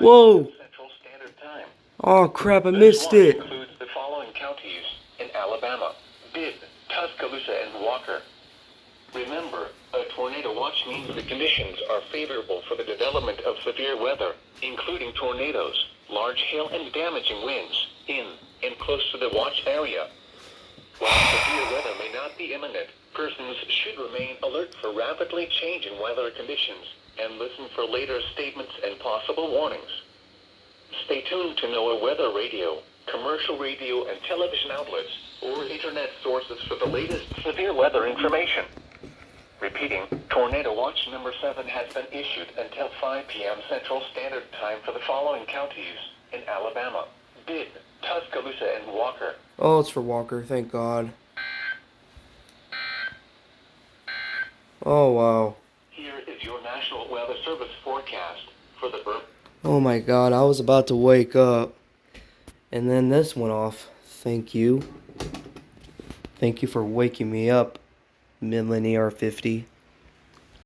Whoa! Central Standard Time. Oh crap, I This missed watch it. includes the following counties in Alabama: Bibb, Tuscaloosa, and Walker. Remember, a tornado watch means the conditions are favorable for the development of severe weather, including tornadoes, large hail, and damaging winds, in and close to the watch area. While severe weather may not be imminent, persons should remain alert for rapidly changing weather conditions and listen for later statements and possible warnings. Stay tuned to NOAA weather radio, commercial radio and television outlets, or internet sources for the latest severe weather information. Repeating, Tornado Watch number 7 has been issued until 5 p.m. Central Standard Time for the following counties in Alabama: Bibb, Tuscaloosa, and Walker. Oh, it's for Walker, thank God. Oh, wow. Here is your National Weather Service forecast for the Oh my God, I was about to wake up. And then this went off. Thank you. Thank you for waking me up, Millennial 50.